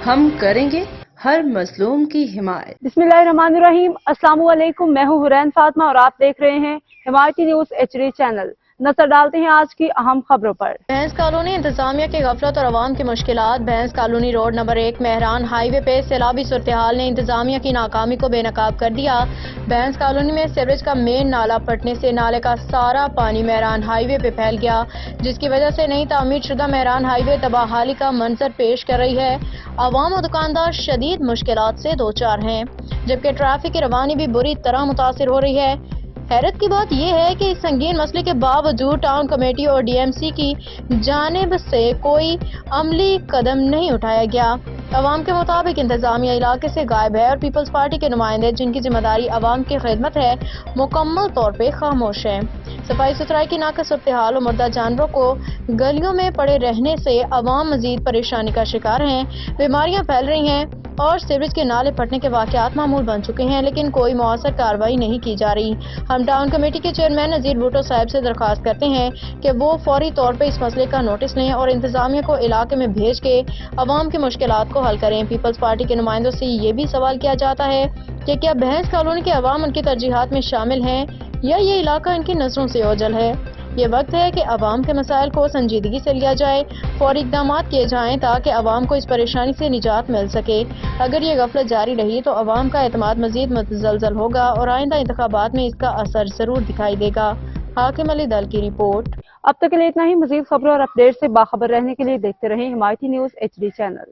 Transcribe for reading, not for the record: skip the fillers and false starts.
ہم کریں گے ہر مظلوم کی حمایت۔ بسم اللہ الرحمن الرحیم۔ السلام علیکم، میں ہوں حرین فاطمہ اور آپ دیکھ رہے ہیں حمایتی نیوز HD چینل۔ نظر ڈالتے ہیں آج کی اہم خبروں پر۔ بھینس کالونی انتظامیہ کی غفلت اور عوام کی مشکلات۔ Bhains colony road number 1 Mehran highway پہ سیلابی صورتحال نے انتظامیہ کی ناکامی کو بے نقاب کر دیا۔ بھینس کالونی میں سیوریج کا مین نالا پھٹنے سے نالے کا سارا پانی مہران ہائی وے پہ پھیل گیا، جس کی وجہ سے نئی تعمیر شدہ مہران ہائی وے تباہی کا منظر پیش کر رہی ہے۔ عوام و دکاندار شدید مشکلات سے دوچار ہیں، جبکہ ٹریفک کی روانی بھی بری طرح متاثر ہو رہی ہے۔ حیرت کی بات یہ ہے کہ اس سنگین مسئلے کے باوجود ٹاؤن کمیٹی اور DMC کی جانب سے کوئی عملی قدم نہیں اٹھایا گیا۔ عوام کے مطابق انتظامیہ علاقے سے غائب ہے اور پیپلز پارٹی کے نمائندے، جن کی ذمہ داری عوام کی خدمت ہے، مکمل طور پہ خاموش ہیں۔ صفائی ستھرائی کی ناقص صورتحال اور مردہ جانوروں کو گلیوں میں پڑے رہنے سے عوام مزید پریشانی کا شکار ہیں، بیماریاں پھیل رہی ہیں اور سیوریج کے نالے پھٹنے کے واقعات معمول بن چکے ہیں، لیکن کوئی مؤثر کارروائی نہیں کی جا رہی۔ ہم ٹاؤن کمیٹی کے چیئرمین نذیر بھٹو صاحب سے درخواست کرتے ہیں کہ وہ فوری طور پہ اس مسئلے کا نوٹس لیں اور انتظامیہ کو علاقے میں بھیج کے عوام کی مشکلات کو حل کریں۔ پیپلز پارٹی کے نمائندوں سے یہ بھی سوال کیا جاتا ہے کہ کیا بھینس کالونی کے عوام ان کی ترجیحات میں شامل ہیں یا یہ علاقہ ان کی نظروں سے اوجھل ہے؟ یہ وقت ہے کہ عوام کے مسائل کو سنجیدگی سے لیا جائے، فوری اقدامات کیے جائیں تاکہ عوام کو اس پریشانی سے نجات مل سکے۔ اگر یہ غفلت جاری رہی تو عوام کا اعتماد مزید متزلزل ہوگا اور آئندہ انتخابات میں اس کا اثر ضرور دکھائی دے گا۔ حاکم علی دل کی رپورٹ۔ اب تک کے لیے اتنا ہی۔ مزید خبروں اور اپڈیٹ سے باخبر رہنے کے لیے دیکھتے رہیں حمایتی نیوز HD چینل۔